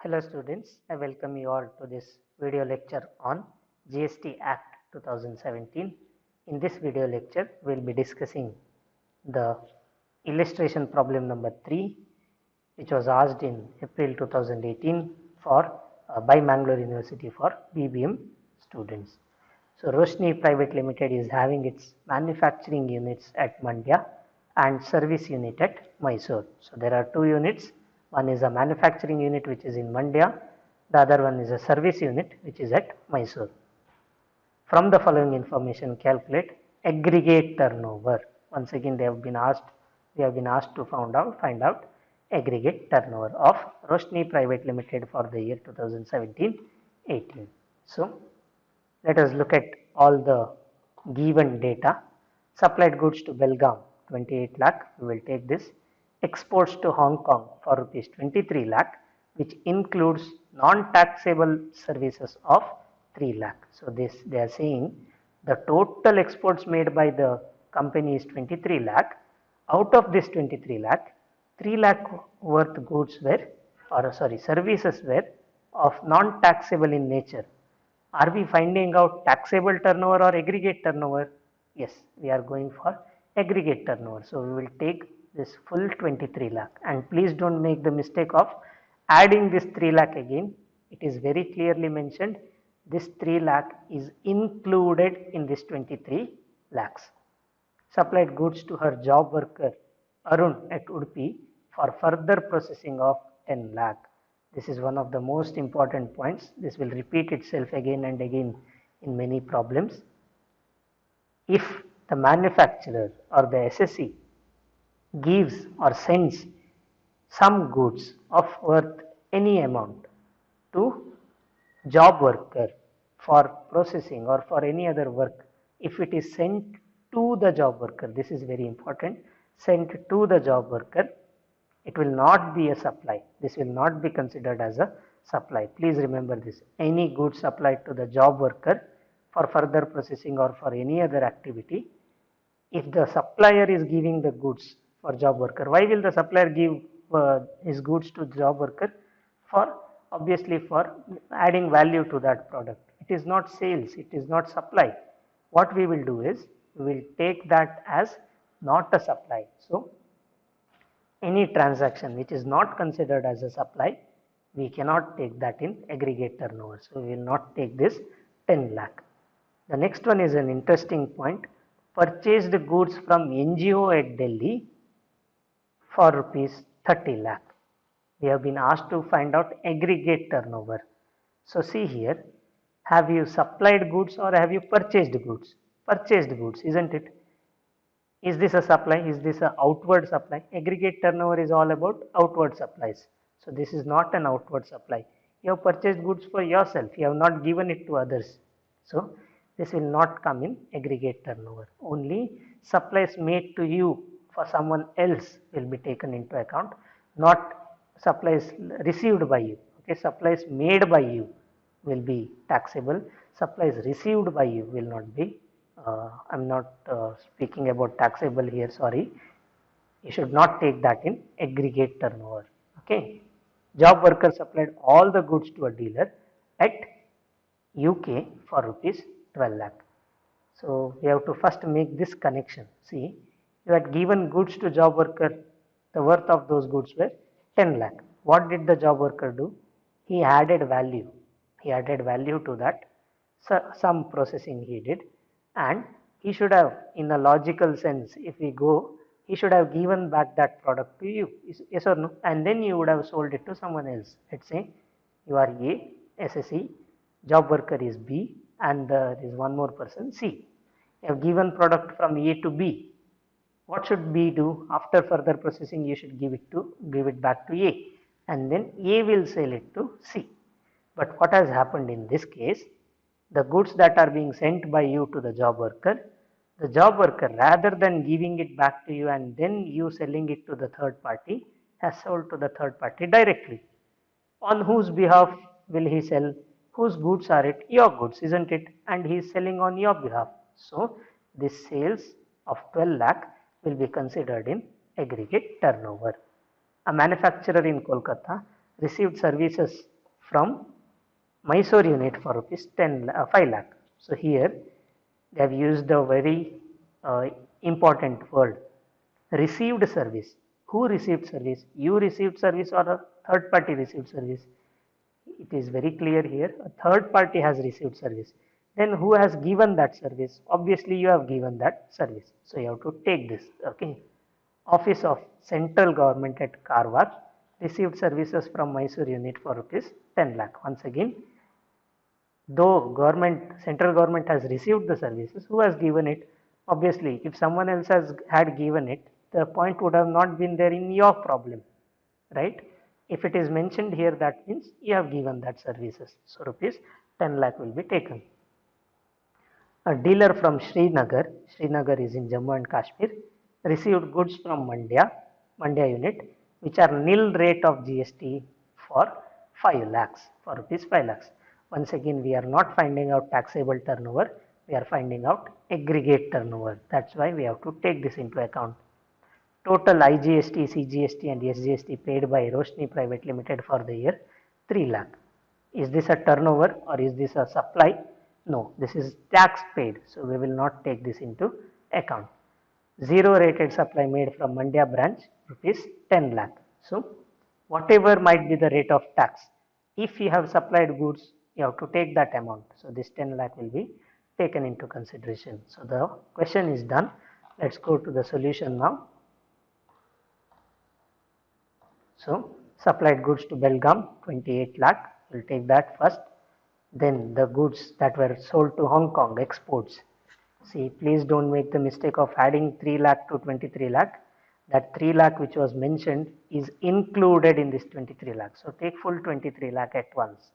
Hello students, I welcome you all to this video lecture on GST Act 2017. In this video lecture, we will be discussing the illustration problem number 3, which was asked in April 2018 by Mangalore University for BBM students. So Roshni Private Limited is having its manufacturing units at Mandya and service unit at Mysore. So there are two units. One is a manufacturing unit which is in Mandya. The other one is a service unit which is at Mysore. From the following information, calculate aggregate turnover. Once again, we have been asked to find out aggregate turnover of Roshni Private Limited for the year 2017-18. So let us look at all the given data. Supplied goods to Belgaum 28 lakh, we will take this. Exports to Hong Kong for rupees 23 lakh, which includes non-taxable services of 3 lakh. So this they are saying the total exports made by the company is 23 lakh. Out of this 23 lakh, 3 lakh worth goods were, services were of non-taxable in nature. Are we finding out taxable turnover or aggregate turnover? Yes, we are going for aggregate turnover. So we will take this full 23 lakh, and please don't make the mistake of adding this 3 lakh again. It is very clearly mentioned this 3 lakh is included in this 23 lakhs. Supplied goods to her job worker Arun at Udupi for further processing of 10 lakh. This is one of the most important points. This will repeat itself again and again in many problems. If the manufacturer or the SSE gives or sends some goods of worth any amount to job worker for processing or for any other work, if it is sent to the job worker, this is very important, sent to the job worker, it will not be a supply. This will not be considered as a supply. Please remember this. Any good supplied to the job worker for further processing or for any other activity, if the supplier is giving the goods for job worker, why will the supplier give his goods to job worker? For obviously for adding value to that product. It is not sales, it is not supply. What we will do is we will take that as not a supply. So any transaction which is not considered as a supply, we cannot take that in aggregate turnover. So we will not take this 10 lakh. The next one is an interesting point. Purchased goods from NGO at Delhi for rupees 30 lakh. We have been asked to find out aggregate turnover. So see here, have you supplied goods or have you purchased goods? Purchased goods, isn't it? Is this a supply? Is this an outward supply? Aggregate turnover is all about outward supplies. So this is not an outward supply. You have purchased goods for yourself. You have not given it to others. So this will not come in aggregate turnover. Only supplies made to you for someone else will be taken into account, not supplies received by you. Okay, supplies made by you will be taxable. Supplies received by you will not be. I'm not speaking about taxable here, sorry. You should not take that in aggregate turnover. Okay. Job worker supplied all the goods to a dealer at UK for rupees 12 lakh. So we have to first make this connection. See, you had given goods to job worker, the worth of those goods were 10 lakh. What did the job worker do? He added value. He added value to that. So some processing he did, and he should have, in a logical sense, if we go, he should have given back that product to you, yes or no, and then you would have sold it to someone else. Let's say you are A, SSE, job worker is B, and there is one more person C. You have given product from A to B. What should B do? After further processing, you should give it back to A, and then A will sell it to C. But what has happened in this case? The goods that are being sent by you to the job worker, rather than giving it back to you and then you selling it to the third party, has sold to the third party directly. On whose behalf will he sell? Whose goods are it? Your goods, isn't it? And he is selling on your behalf. So this sales of 12 lakh will be considered in aggregate turnover. A manufacturer in Kolkata received services from Mysore unit for rupees 5 lakh. So here they have used a very important word, received service. Who received service? You received service or a third party received service? It is very clear here, a third party has received service. Then who has given that service? Obviously you have given that service. So you have to take this. Okay. Office of Central Government at Karwar received services from Mysore unit for rupees 10 lakh. Once again, though central government has received the services, who has given it? Obviously, if someone else had given it, the point would have not been there in your problem, right? If it is mentioned here, that means you have given that services. So rupees 10 lakh will be taken. A dealer from Srinagar is in Jammu and Kashmir, received goods from Mandya unit, which are nil rate of GST for 5 lakhs, for rupees 5 lakhs. Once again, we are not finding out taxable turnover, we are finding out aggregate turnover. That's why we have to take this into account. Total IGST, CGST and SGST paid by Roshni Private Limited for the year 3 lakh. Is this a turnover or is this a supply? No, this is tax paid, so we will not take this into account. Zero rated supply made from Mandya branch, rupees 10 lakh. So whatever might be the rate of tax, if you have supplied goods, you have to take that amount. So this 10 lakh will be taken into consideration. So the question is done. Let's go to the solution now. So supplied goods to Belgaum 28 lakh, we'll take that first. Then the goods that were sold to Hong Kong, exports. See, please don't make the mistake of adding 3 lakh to 23 lakh. That 3 lakh which was mentioned is included in this 23 lakh. So take full 23 lakh at once.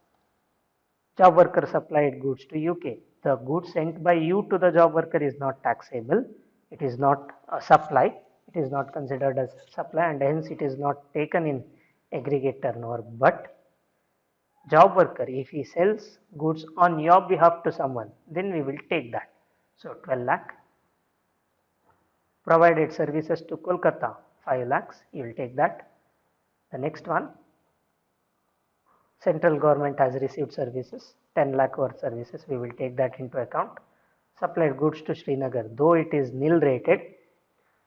Job worker supplied goods to UK. The goods sent by you to the job worker is not taxable. It is not a supply. It is not considered as supply and hence it is not taken in aggregate turnover. But job worker, if he sells goods on your behalf to someone, then we will take that. So 12 lakh. Provided services to Kolkata, 5 lakhs, you will take that. The next one, central government has received services, 10 lakh worth services, we will take that into account. Supplied goods to Srinagar, though it is nil rated,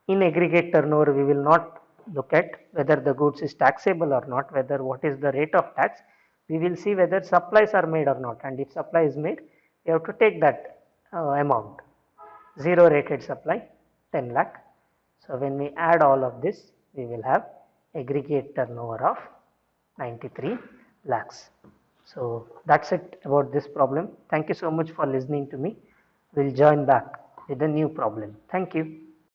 in aggregate turnover we will not look at whether the goods is taxable or not, whether what is the rate of tax. We will see whether supplies are made or not, and if supply is made, you have to take that amount. Zero rated supply, 10 lakh. So when we add all of this, we will have aggregate turnover of 93 lakhs. So that's it about this problem. Thank you so much for listening to me. We'll join back with a new problem. Thank you.